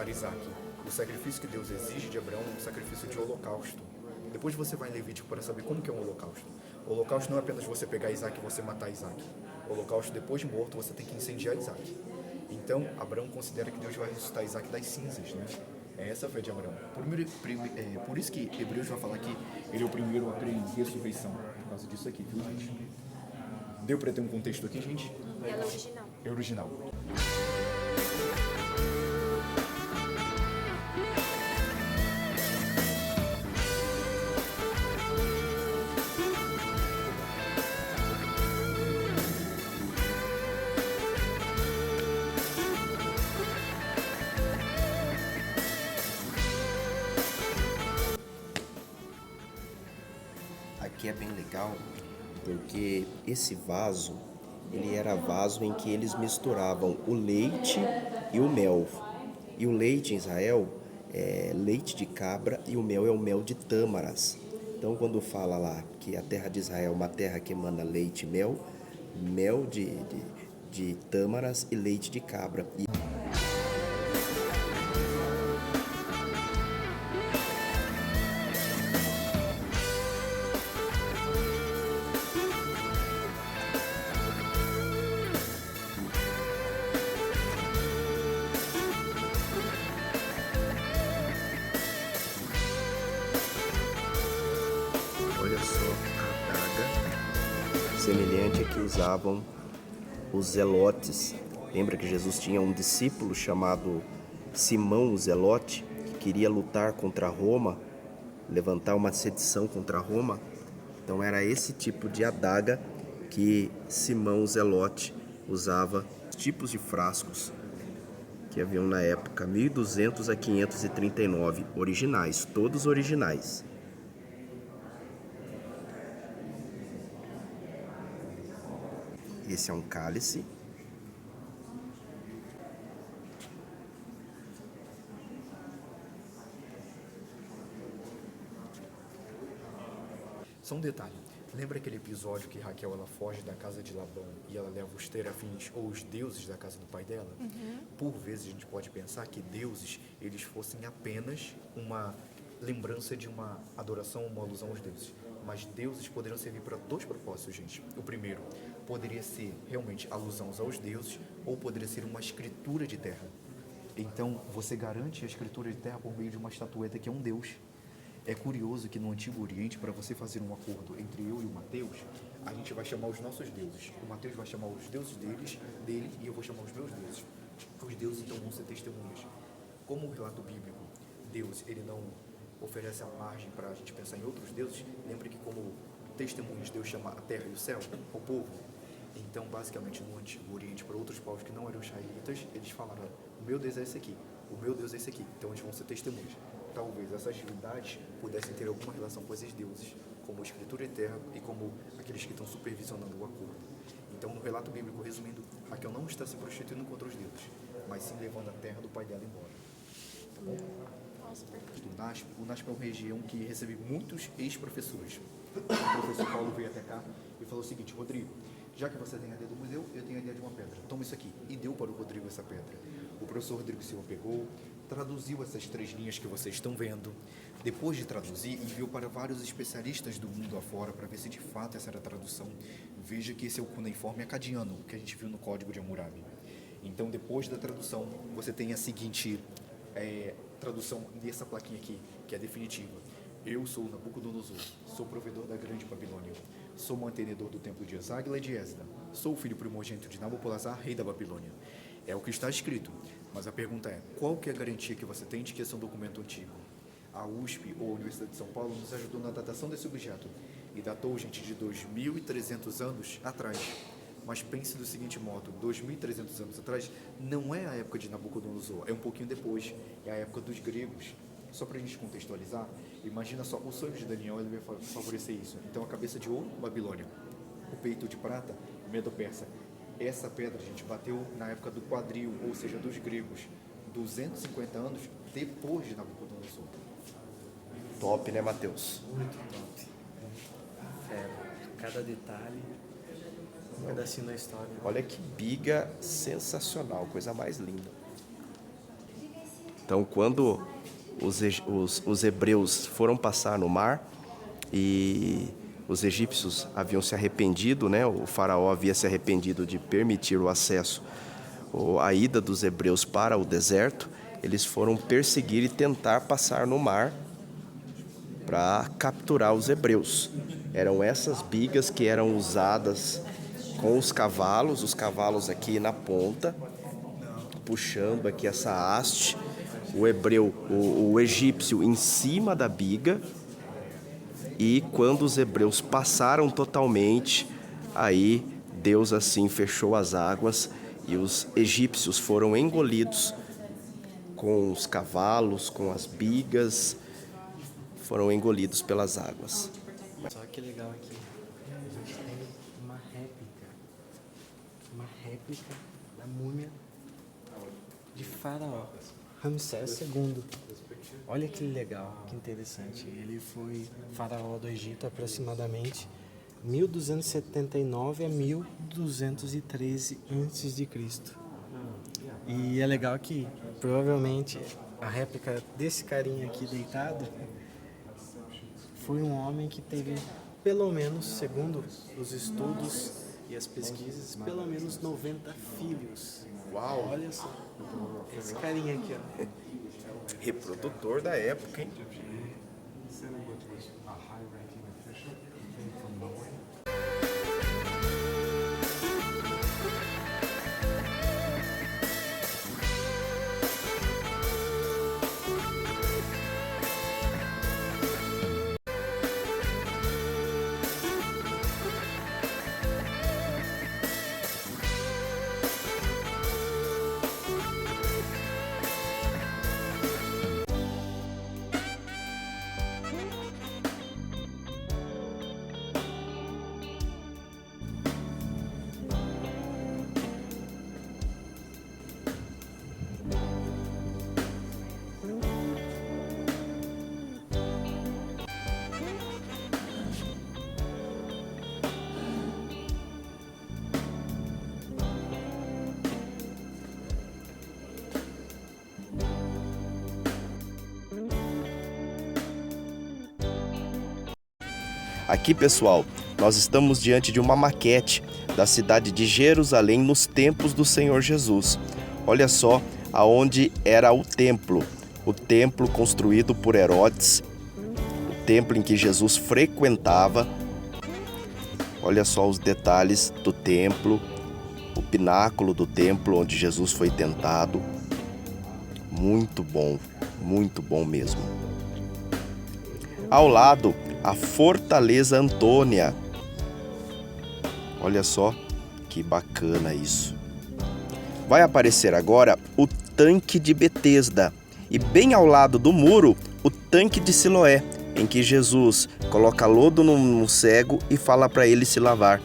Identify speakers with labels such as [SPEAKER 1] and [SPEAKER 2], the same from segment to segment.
[SPEAKER 1] matar Isaac. O sacrifício que Deus exige de Abraão é um sacrifício de holocausto. Depois você vai em Levítico para saber como que é um holocausto. O holocausto não é apenas você pegar Isaac e você matar Isaac. O holocausto, depois de morto, você tem que incendiar Isaac. Então, Abraão considera que Deus vai ressuscitar Isaac das cinzas, né? É essa a fé de Abraão. Por isso que Hebreus vai falar que ele é o primeiro a crer em ressurreição. Por causa disso aqui, viu, gente? Deu para ter um contexto aqui, gente?
[SPEAKER 2] Ela é original.
[SPEAKER 1] É original.
[SPEAKER 3] Aqui é bem legal porque esse vaso, ele era vaso em que eles misturavam o leite e o mel. E o leite em Israel é leite de cabra e o mel é o mel de tâmaras. Então quando fala lá que a terra de Israel é uma terra que emana leite e mel, mel de tâmaras e leite de cabra. Olha só a adaga semelhante a que usavam os zelotes. Lembra que Jesus tinha um discípulo chamado Simão o Zelote, que queria lutar contra Roma, levantar uma sedição contra Roma? Então era esse tipo de adaga que Simão o Zelote usava, os tipos de frascos que haviam na época, 1200 a 539, originais, todos originais. Esse é um cálice.
[SPEAKER 1] Só um detalhe. Lembra aquele episódio que Raquel ela foge da casa de Labão e ela leva os terafins ou os deuses da casa do pai dela? Por vezes a gente pode pensar que deuses eles fossem apenas uma lembrança de uma adoração, uma alusão aos deuses. Mas deuses poderiam servir para dois propósitos, gente. O primeiro poderia ser realmente alusão aos deuses ou poderia ser uma escritura de terra. Então você garante a escritura de terra por meio de uma estatueta que é um deus. É curioso que no Antigo Oriente, para você fazer um acordo entre eu e o Mateus, a gente vai chamar os nossos deuses. O Mateus vai chamar os deuses dele e eu vou chamar os meus deuses. Os deuses então vão ser testemunhas. Como o relato bíblico, Deus ele não oferece a margem para a gente pensar em outros deuses. Lembra que como testemunhas Deus chama a terra e o céu, o povo. Então, basicamente, no Antigo Oriente, para outros povos que não eram israelitas, eles falaram: o meu Deus é esse aqui, o meu Deus é esse aqui. Então, eles vão ser testemunhas. Talvez essas divindades pudessem ter alguma relação com esses deuses, como a escritura eterna e como aqueles que estão supervisionando o acordo. Então, no relato bíblico, resumindo, Raquel não está se prostituindo contra os deuses, mas sim levando a terra do pai dela embora. Tá bom? O NASP é uma região que recebe muitos ex-professores. O professor Paulo veio até cá e falou o seguinte: Rodrigo, já que você tem a ideia do museu, eu tenho a ideia de uma pedra. Toma isso aqui. E deu para o Rodrigo essa pedra. O professor Rodrigo Silva pegou, traduziu essas 3 linhas que vocês estão vendo. Depois de traduzir, enviou para vários especialistas do mundo afora para ver se de fato essa era a tradução. Veja que esse é o cuneiforme acadiano, que a gente viu no Código de Hammurabi. Então, depois da tradução, você tem a seguinte tradução dessa plaquinha aqui, que é definitiva. Eu sou Nabucodonosor, sou provedor da grande Babilônia. Sou mantenedor do templo de Esagila e de Esda. Sou o filho primogênito de Nabopolassar, rei da Babilônia. É o que está escrito, mas a pergunta é, qual que é a garantia que você tem de que esse é um documento antigo? A USP, ou a Universidade de São Paulo, nos ajudou na datação desse objeto e datou, gente, de 2.300 anos atrás. Mas pense do seguinte modo, 2.300 anos atrás não é a época de Nabucodonosor, é um pouquinho depois, é a época dos gregos. Só para a gente contextualizar, imagina só, o sonho de Daniel ele vai favorecer isso. Então a cabeça de ouro, Babilônia, o peito de prata, Medo-Persa. Essa pedra, gente, bateu na época do quadril, ou seja, dos gregos, 250 anos depois de Nabucodonosor.
[SPEAKER 3] Top, né, Mateus?
[SPEAKER 4] Muito top. Cada detalhe, um pedacinho da história.
[SPEAKER 3] Olha que biga sensacional, coisa mais linda. Então, quando os hebreus foram passar no mar e os egípcios haviam se arrependido, né? O faraó havia se arrependido de permitir o acesso, a ida dos hebreus para o deserto, eles foram perseguir e tentar passar no mar para capturar os hebreus. Eram essas bigas que eram usadas com os cavalos aqui na ponta, puxando aqui essa haste, o egípcio em cima da biga, e quando os hebreus passaram totalmente, aí Deus assim fechou as águas e os egípcios foram engolidos com os cavalos, com as bigas, foram engolidos pelas águas.
[SPEAKER 4] Só que legal aqui, a gente tem uma réplica da múmia de Faraó, Ramsés II. Olha que legal, que interessante. Ele foi faraó do Egito aproximadamente 1279 a 1213 a.C. E é legal que provavelmente a réplica desse carinha aqui deitado foi um homem que teve pelo menos, segundo os estudos e as pesquisas, pelo menos 90 filhos.
[SPEAKER 1] Uau!
[SPEAKER 4] Olha só, esse carinha aqui, ó.
[SPEAKER 1] Reprodutor da época, hein?
[SPEAKER 3] Aqui, pessoal, nós estamos diante de uma maquete da cidade de Jerusalém nos tempos do Senhor Jesus. Olha só aonde era o templo construído por Herodes, o templo em que Jesus frequentava. Olha só os detalhes do templo, o pináculo do templo onde Jesus foi tentado. Muito bom mesmo. Ao lado, a Fortaleza Antônia. Olha só que bacana isso. Vai aparecer agora o tanque de Betesda e bem ao lado do muro o tanque de Siloé, em que Jesus coloca lodo no cego e fala para ele se lavar.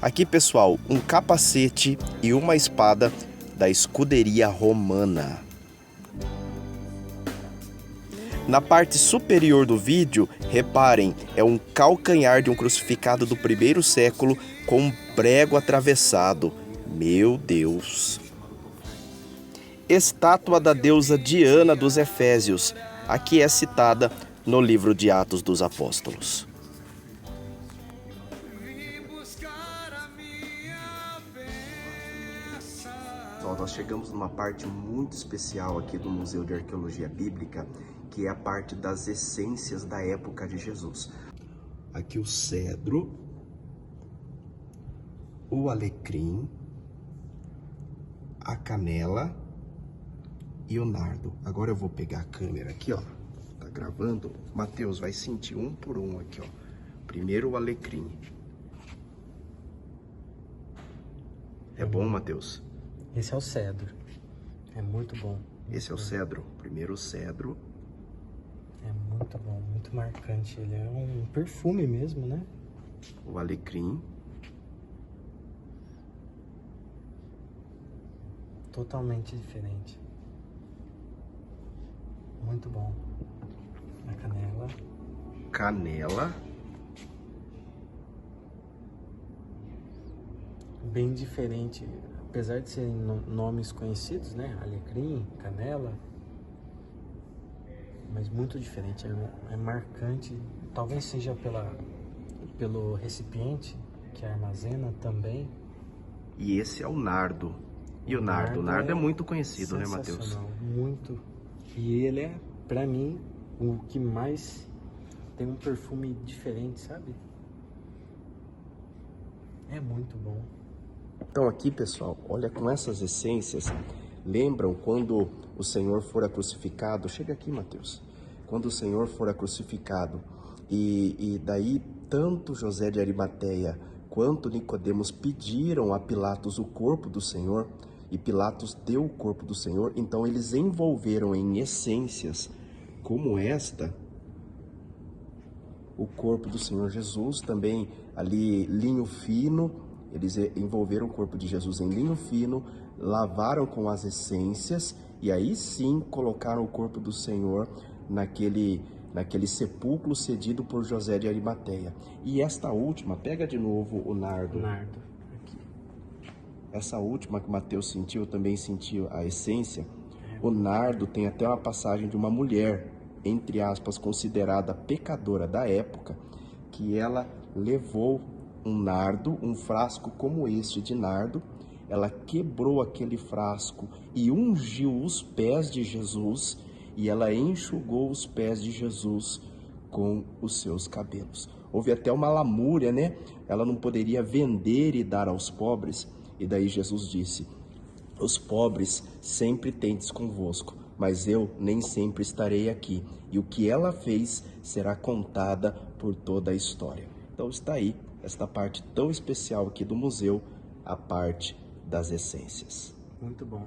[SPEAKER 3] Aqui, pessoal, um capacete e uma espada da escuderia romana. Na parte superior do vídeo, reparem, é um calcanhar de um crucificado do primeiro século com um prego atravessado. Meu Deus! Estátua da deusa Diana dos Efésios. Aqui é citada no livro de Atos dos Apóstolos. Nós chegamos numa parte muito especial aqui do Museu de Arqueologia Bíblica, que é a parte das essências da época de Jesus. Aqui o cedro, o alecrim, a canela e o nardo. Agora eu vou pegar a câmera aqui, ó. Tá gravando? Mateus vai sentir um por um aqui, ó. Primeiro o alecrim. É bom, Mateus?
[SPEAKER 4] Esse é o cedro. É muito bom.
[SPEAKER 3] Esse é o cedro. Primeiro o cedro.
[SPEAKER 4] É muito bom, muito marcante. Ele é um perfume mesmo, né?
[SPEAKER 3] O alecrim.
[SPEAKER 4] Totalmente diferente. Muito bom. A canela.
[SPEAKER 3] Canela.
[SPEAKER 4] Bem diferente. Apesar de serem nomes conhecidos, né? Alecrim, canela. mas muito diferente, é marcante. Talvez seja pelo recipiente que armazena também.
[SPEAKER 3] E esse é o nardo. E o nardo é muito conhecido, né, Mateus?
[SPEAKER 4] Sensacional, muito. E ele é, pra mim, o que mais tem um perfume diferente, sabe? É muito bom.
[SPEAKER 3] Então aqui, pessoal, olha, com essas essências, lembram quando o Senhor fora crucificado? Chega aqui, Mateus. Quando o Senhor fora crucificado, e daí tanto José de Arimateia quanto Nicodemos pediram a Pilatos o corpo do Senhor, e Pilatos deu o corpo do Senhor, então eles envolveram em essências como esta o corpo do Senhor Jesus, também ali linho fino, eles envolveram o corpo de Jesus em linho fino, lavaram com as essências e aí sim colocaram o corpo do Senhor naquele sepulcro cedido por José de Arimateia. E esta última, pega de novo o nardo.
[SPEAKER 4] Nardo, aqui.
[SPEAKER 3] Essa última que Mateus sentiu, eu também senti a essência. O nardo tem até uma passagem de uma mulher, entre aspas, considerada pecadora da época, que ela levou um nardo, um frasco como este de nardo, ela quebrou aquele frasco e ungiu os pés de Jesus, e ela enxugou os pés de Jesus com os seus cabelos. Houve até uma lamúria, né? Ela não poderia vender e dar aos pobres, e daí Jesus disse: os pobres sempre tendes convosco, mas eu nem sempre estarei aqui. E o que ela fez será contada por toda a história. Então está aí esta parte tão especial aqui do museu, a parte das essências.
[SPEAKER 4] Muito bom.